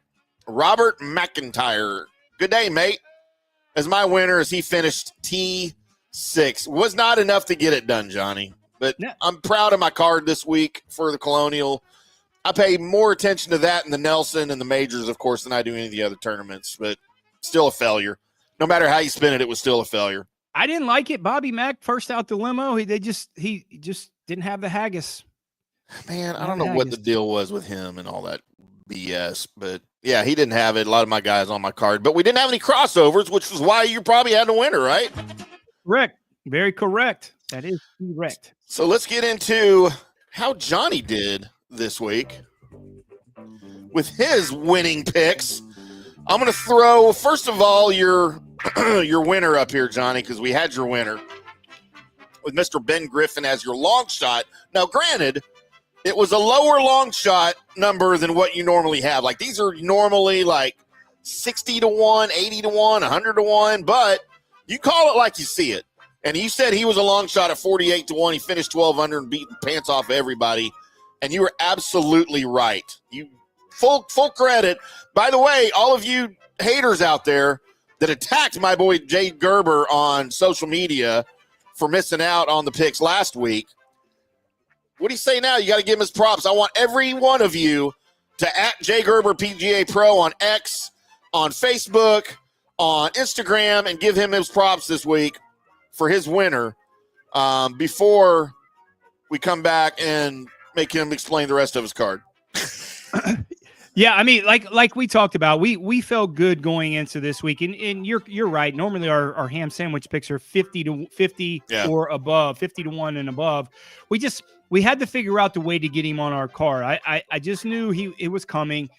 Robert McIntyre. Good day, mate. As my winner as he finished T6. Was not enough to get it done, Johnny. But I'm proud of my card this week for the Colonial. I pay more attention to that in the Nelson and the majors, of course, than I do any of the other tournaments. But still a failure. No matter how you spin it, it was still a failure. I didn't like it. Bobby Mack first out the limo. He just didn't have the haggis. Man, I don't know what the deal was with him and all that BS, but yeah, he didn't have it. A lot of my guys on my card, but we didn't have any crossovers, which was why you probably had a winner, right? Correct. Very correct. That is correct. So let's get into how Johnny did this week with his winning picks. I'm going to throw, first of all, your winner up here, Johnny, because we had your winner with Mr. Ben Griffin as your long shot. Now, granted, It was a lower long shot number than what you normally have. Like, these are normally like 60 to 1, 80 to 1, 100 to 1, but you call it like you see it. And you said he was a long shot at 48 to 1. He finished 12 under and beat the pants off everybody. And you were absolutely right. You full credit. By the way, all of you haters out there that attacked my boy Jay Gerber on social media for missing out on the picks last week, what do you say now? You got to give him his props. I want every one of you to @Jay Gerber PGA Pro on X, on Facebook, on Instagram, and give him his props this week for his winner before we come back and make him explain the rest of his card. Yeah, I mean, like we talked about, we felt good going into this week, and you're right. Normally, our ham sandwich picks are 50 to 50 or above, 50 to 1 and above. We had to figure out the way to get him on our card. I just knew it was coming.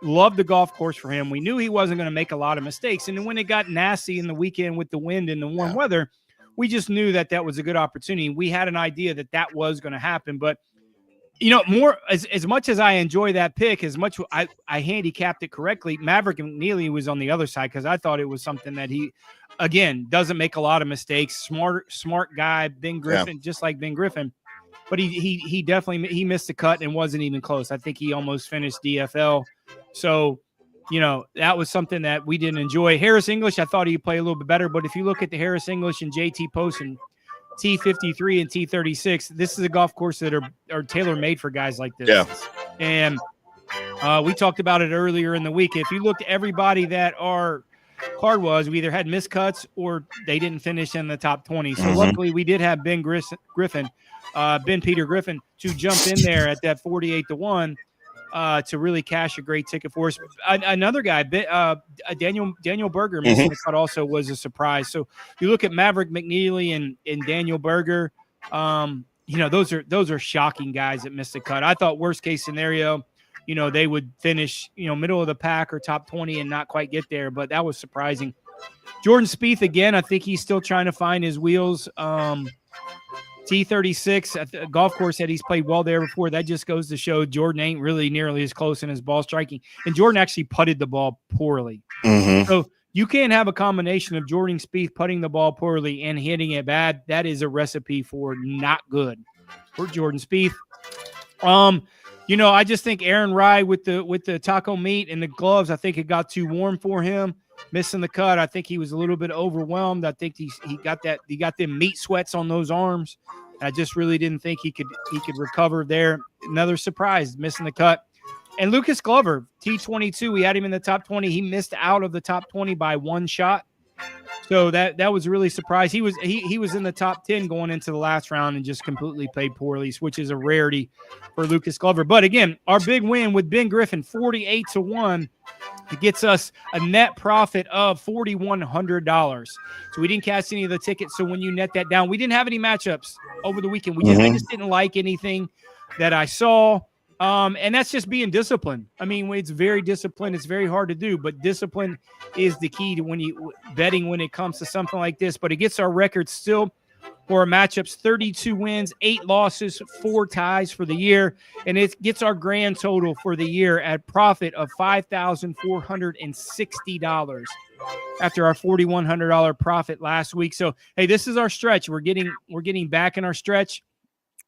Loved the golf course for him. We knew he wasn't going to make a lot of mistakes, and then when it got nasty in the weekend with the wind and the warm weather, we just knew that was a good opportunity. We had an idea that was going to happen, but. More as much as I enjoy that pick, as much I handicapped it correctly, Maverick McNeely was on the other side because I thought it was something that he, again, doesn't make a lot of mistakes. Smart guy, Ben Griffin, just like Ben Griffin. But he definitely missed the cut and wasn't even close. I think he almost finished DFL. So, that was something that we didn't enjoy. Harris English, I thought he'd play a little bit better. But if you look at the Harris English and JT Poston, T53 and T36, this is a golf course that are tailor-made for guys like this. Yeah. And we talked about it earlier in the week. If you looked at everybody that our card was, we either had miscuts or they didn't finish in the top 20. So luckily we did have Ben Peter Griffin to jump in there at that 48 to 1 to really cash a great ticket for us. Another guy, Daniel Berger missing the cut also was a surprise. So you look at Maverick McNeely and Daniel Berger, those are shocking guys that missed the cut. I thought worst case scenario, they would finish, middle of the pack or top 20 and not quite get there, but that was surprising. Jordan Spieth, again, I think he's still trying to find his wheels. T36 at the golf course that he's played well there before. That just goes to show Jordan ain't really nearly as close in his ball striking. And Jordan actually putted the ball poorly. So you can't have a combination of Jordan Spieth putting the ball poorly and hitting it bad. That is a recipe for not good for Jordan Spieth. I just think Aaron Rye with the taco meat and the gloves, I think it got too warm for him. Missing the cut, I think he was a little bit overwhelmed. I think he got them meat sweats on those arms. I just really didn't think he could recover there. Another surprise, missing the cut. And Lucas Glover, T22, we had him in the top 20. He missed out of the top 20 by one shot. So that was really surprised. He was in the top 10 going into the last round and just completely played poorly, which is a rarity for Lucas Glover. But again, our big win with Ben Griffin, 48 to 1. It gets us a net profit of $4,100. So we didn't cast any of the tickets. So when you net that down, we didn't have any matchups over the weekend. I just didn't like anything that I saw. And that's just being disciplined. I mean, it's very disciplined. It's very hard to do, but discipline is the key to betting when it comes to something like this. But it gets our record still for our matchups, 32 wins, 8 losses, 4 ties for the year. And it gets our grand total for the year at profit of $5,460 after our $4,100 profit last week. So, hey, this is our stretch. We're getting back in our stretch.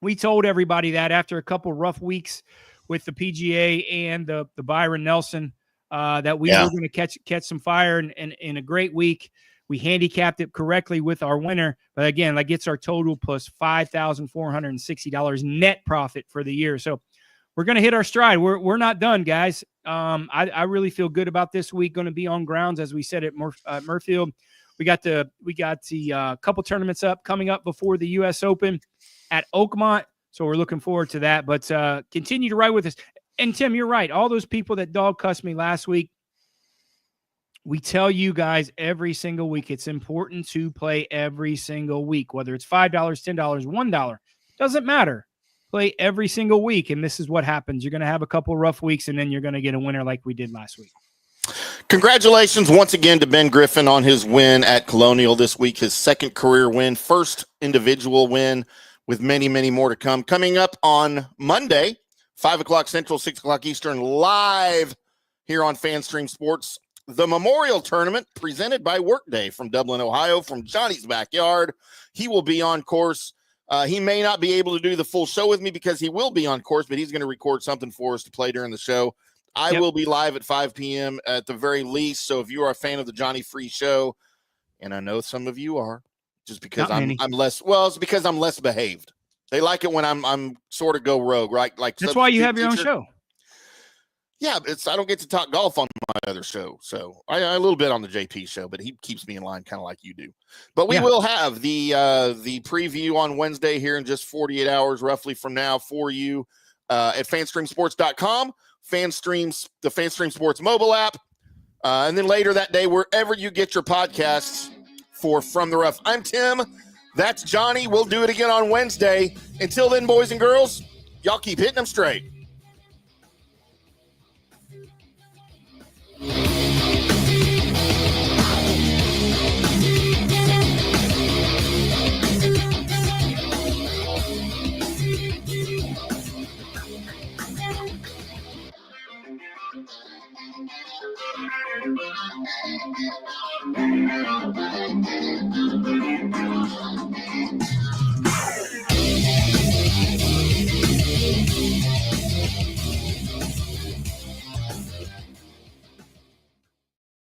We told everybody that after a couple rough weeks with the PGA and the Byron Nelson that we were going to catch some fire in a great week. We handicapped it correctly with our winner. But again, that gets our total plus $5,460 net profit for the year. So we're going to hit our stride. We're not done, guys. I really feel good about this week. Going to be on grounds, as we said, at Murfield. We got the couple tournaments coming up before the U.S. Open at Oakmont. So we're looking forward to that. But continue to ride with us. And Tim, you're right. All those people that dog cussed me last week, we tell you guys every single week, it's important to play every single week, whether it's $5, $10, $1, doesn't matter. Play every single week. And this is what happens. You're going to have a couple rough weeks and then you're going to get a winner like we did last week. Congratulations once again to Ben Griffin on his win at Colonial this week, his second career win, first individual win with many, many more to come. Coming up on Monday, 5 o'clock Central, 6 o'clock Eastern, live here on FanStream Sports. The Memorial Tournament presented by Workday from Dublin, Ohio, from Johnny's backyard. He will be on course. He may not be able to do the full show with me because he will be on course, but he's going to record something for us to play during the show. I will be live at 5 p.m. at the very least. So if you are a fan of the Johnny Free Show, and I know some of you are, just because I'm less, well, it's because I'm less behaved. They like it when I'm sort of go rogue, right? Like that's why you have your own show. Yeah, I don't get to talk golf on my other show. So I a little bit on the JP show, but he keeps me in line kind of like you do. But we will have the preview on Wednesday here in just 48 hours roughly from now for you at fanstreamsports.com, the FanStream Sports mobile app, and then later that day, wherever you get your podcasts for From the Rough. I'm Tim. That's Johnny. We'll do it again on Wednesday. Until then, boys and girls, y'all keep hitting them straight.